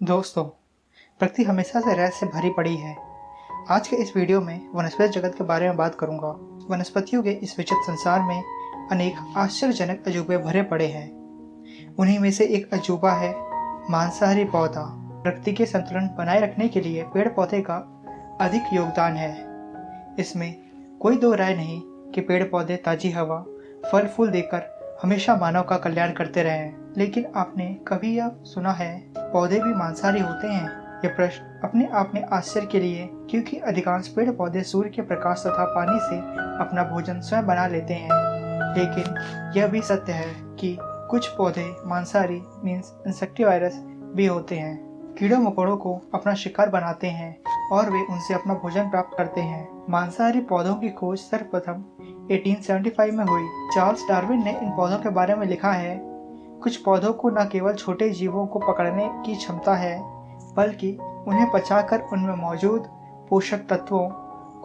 दोस्तों, प्रकृति हमेशा से रहस्य से भरी पड़ी है। आज के इस वीडियो में वनस्पति जगत के बारे में बात करूंगा। वनस्पतियों के इस विचित्र संसार में अनेक आश्चर्यजनक अजूबे भरे पड़े हैं। उन्हीं में से एक अजूबा है मांसाहारी पौधा। प्रकृति के संतुलन बनाए रखने के लिए पेड़ पौधे का अधिक योगदान है। इसमें कोई दो राय नहीं कि पेड़ पौधे ताजी हवा, फल फूल देकर हमेशा मानव का कल्याण करते रहे हैं। लेकिन आपने कभी यह सुना है पौधे भी मांसाहारी होते हैं? यह प्रश्न अपने आप में आश्चर्य के लिए, क्योंकि अधिकांश पेड़ पौधे सूर्य के प्रकाश तथा पानी से अपना भोजन स्वयं बना लेते हैं। लेकिन यह भी सत्य है कि कुछ पौधे मांसाहारी मीन्स इंसेक्टिवायरस भी होते हैं। कीड़ों मकोड़ों को अपना शिकार बनाते हैं और वे उनसे अपना भोजन प्राप्त करते हैं। मांसाहारी पौधों की खोज सर्वप्रथम 1875 में हुई। चार्ल्स डार्विन ने इन पौधों के बारे में लिखा है, कुछ पौधों को न केवल छोटे जीवों को पकड़ने की क्षमता है, बल्कि उन्हें पचाकर उनमें मौजूद पोषक तत्वों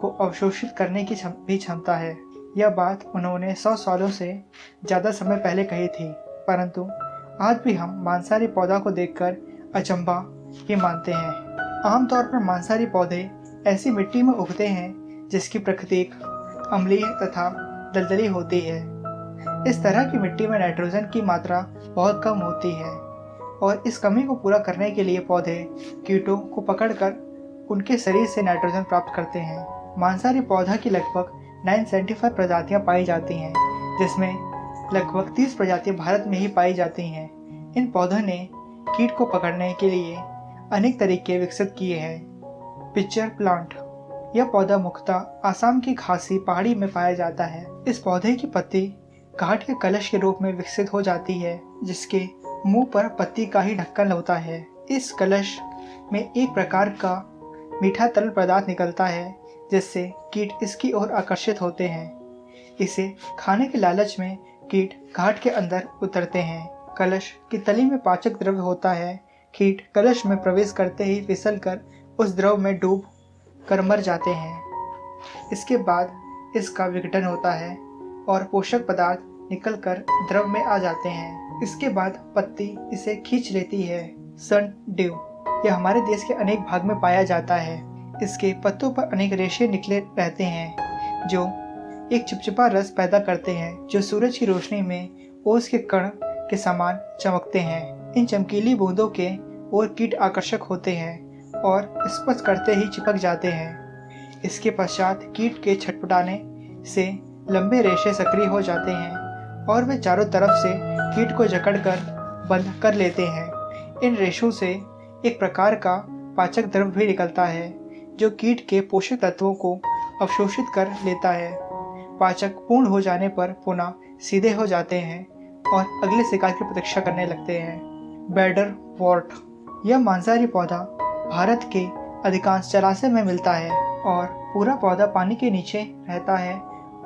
को अवशोषित करने की भी क्षमता है। यह बात उन्होंने 100 सालों से ज़्यादा समय पहले कही थी, परंतु आज भी हम मांसाहारी पौधा को देखकर अचंभा ही मानते हैं। आमतौर पर मांसाहारी पौधे ऐसी मिट्टी में उगते हैं जिसकी प्रकृति अम्लीय तथा दलदली होती है। इस तरह की मिट्टी में नाइट्रोजन की मात्रा बहुत कम होती है और इस कमी को पूरा करने के लिए पौधे कीटों को पकड़कर उनके शरीर से नाइट्रोजन प्राप्त करते हैं। मांसाहारी पौधा की लगभग 975 प्रजातियां पाई जाती हैं, जिसमें लगभग 30 प्रजातियां भारत में ही पाई जाती हैं। इन पौधों ने कीट को पकड़ने के लिए अनेक तरीके विकसित किए हैं। पिक्चर प्लांट, यह पौधा मुख्यतः आसाम की खासी पहाड़ी में पाया जाता है। इस पौधे की पत्ती काठ के कलश के रूप में विकसित हो जाती है, जिसके मुंह पर पत्ती का ही ढक्कन होता है। इस कलश में एक प्रकार का मीठा तरल पदार्थ निकलता है, जिससे कीट इसकी ओर आकर्षित होते हैं। इसे खाने के लालच में कीट घाट के अंदर उतरते हैं। कलश की तली में पाचक द्रव्य होता है। कीट कलश में प्रवेश करते ही फिसल कर उस द्रव में डूब कर मर जाते हैं। इसके बाद इसका विघटन होता है और पोषक पदार्थ निकलकर द्रव में आ जाते हैं। इसके बाद पत्ती इसे खींच लेती है। सन ड्यू, यह हमारे देश के अनेक भाग में पाया जाता है। इसके पत्तों पर अनेक रेशे निकले रहते हैं जो एक चिपचिपा रस पैदा करते हैं, जो सूरज की रोशनी में ओस के कण के समान चमकते हैं। इन चमकीली बूंदों के ओर कीट आकर्षक होते हैं और स्पर्श करते ही चिपक जाते हैं। इसके पश्चात कीट के छटपटाने से लंबे रेशे सक्रिय हो जाते हैं और वे चारों तरफ से कीट को जकड़कर बंद कर लेते हैं। इन रेशों से एक प्रकार का पाचक द्रव्य भी निकलता है, जो कीट के पोषक तत्वों को अवशोषित कर लेता है। पाचक पूर्ण हो जाने पर पुनः सीधे हो जाते हैं और अगले शिकार की प्रतीक्षा करने लगते हैं। बैडर वॉर्ट, यह मांसाहारी पौधा भारत के अधिकांश जलाशय में मिलता है और पूरा पौधा पानी के नीचे रहता है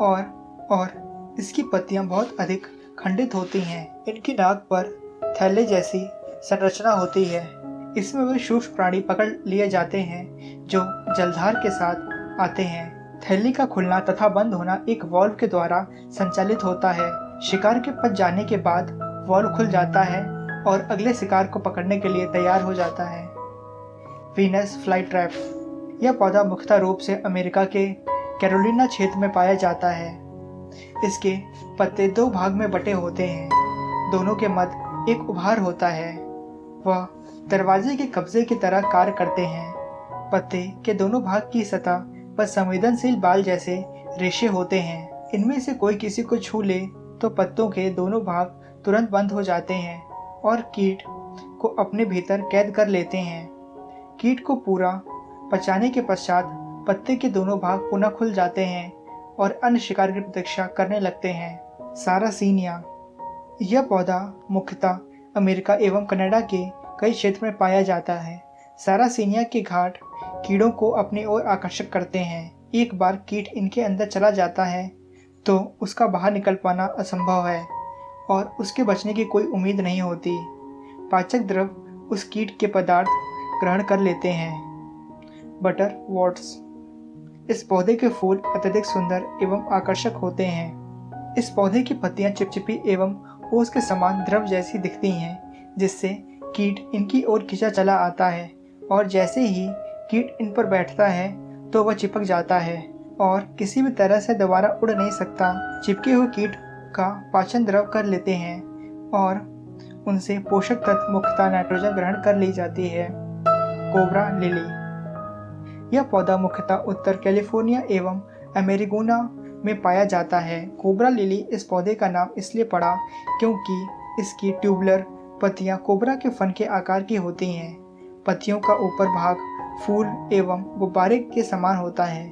और इसकी पत्तियां बहुत अधिक खंडित होती हैं। इनकी नाक पर थैले जैसी संरचना होती है। इसमें वे सूक्ष्म प्राणी पकड़ लिए जाते हैं जो जलधार के साथ आते हैं। थैली का खुलना तथा बंद होना एक वाल्व के द्वारा संचालित होता है। शिकार के पच जाने के बाद वाल्व खुल जाता है और अगले शिकार को पकड़ने के लिए तैयार हो जाता है। वीनस फ्लाईट्रैप, यह पौधा मुख्यतः रूप से अमेरिका के कैरोलिना क्षेत्र में पाया जाता है। इसके पत्ते दो भाग में बटे होते हैं। दोनों के मध्य एक उभार होता है। वह दरवाजे के कब्जे की तरह कार्य करते हैं। पत्ते के दोनों भाग की सतह पर संवेदनशील बाल जैसे रेशे होते हैं। इनमें से कोई किसी को छू ले तो पत्तों के दोनों भाग तुरंत बंद हो जाते हैं और कीट को अपने भीतर कैद कर लेते हैं। कीट को पूरा पचाने के पश्चात पत्ते के दोनों भाग पुनः खुल जाते हैं और अन्य शिकार की प्रतीक्षा करने लगते हैं। सारासीनिया, यह पौधा मुख्यतः अमेरिका एवं कनाडा के कई क्षेत्र में पाया जाता है। सारासीनिया के घाट कीड़ों को अपनी ओर आकर्षक करते हैं। एक बार कीट इनके अंदर चला जाता है तो उसका बाहर निकल पाना असंभव है और उसके बचने की कोई उम्मीद नहीं होती। पाचक द्रव उस कीट के पदार्थ ग्रहण कर लेते हैं। बटर वॉर्ट्स, इस पौधे के फूल अत्यधिक सुंदर एवं आकर्षक होते हैं। इस पौधे की पत्तियां चिपचिपी एवं ओस के समान द्रव जैसी दिखती हैं, जिससे कीट इनकी ओर खिंचा चला आता है और जैसे ही कीट इन पर बैठता है तो वह चिपक जाता है और किसी भी तरह से दोबारा उड़ नहीं सकता। चिपके हुए कीट का पाचन द्रव कर लेते हैं और उनसे पोषक तत्व मुख्यतः नाइट्रोजन ग्रहण कर ली जाती है। Cobra lily. यह पौधा मुख्यतः उत्तर कैलिफोर्निया एवं अमेरिगोना में पाया जाता है। कोबरा लिली इस पौधे का नाम इसलिए पड़ा क्योंकि इसकी ट्यूबुलर पत्तियां कोबरा के फन के आकार की होती हैं। पत्तियों का ऊपर भाग फूल एवं गुब्बारे के समान होता है।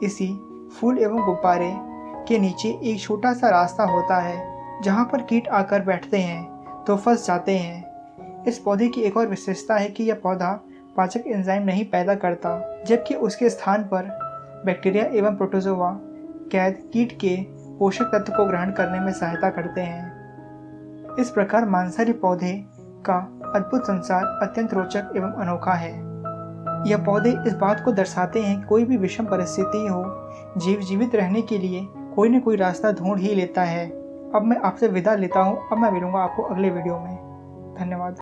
इसी फूल एवं गुब्बारे के नीचे एक छोटा सा रास्ता होता है जहां पर कीट आकर बैठते हैं तो फंस जाते हैं। इस पौधे की एक और विशेषता है कि यह पौधा पाचक एंजाइम नहीं पैदा करता, जबकि उसके स्थान पर बैक्टीरिया एवं प्रोटोजोआ कैद कीट के पोषक तत्व को ग्रहण करने में सहायता करते हैं। इस प्रकार मांसाहारी पौधे का अद्भुत संसार अत्यंत रोचक एवं अनोखा है। यह पौधे इस बात को दर्शाते हैं कि कोई भी विषम परिस्थिति हो, जीव जीवित रहने के लिए कोई न कोई रास्ता ढूंढ ही लेता है। अब मैं आपसे विदा लेता हूँ। अब मैं मिलूंगा आपको अगले वीडियो में। धन्यवाद।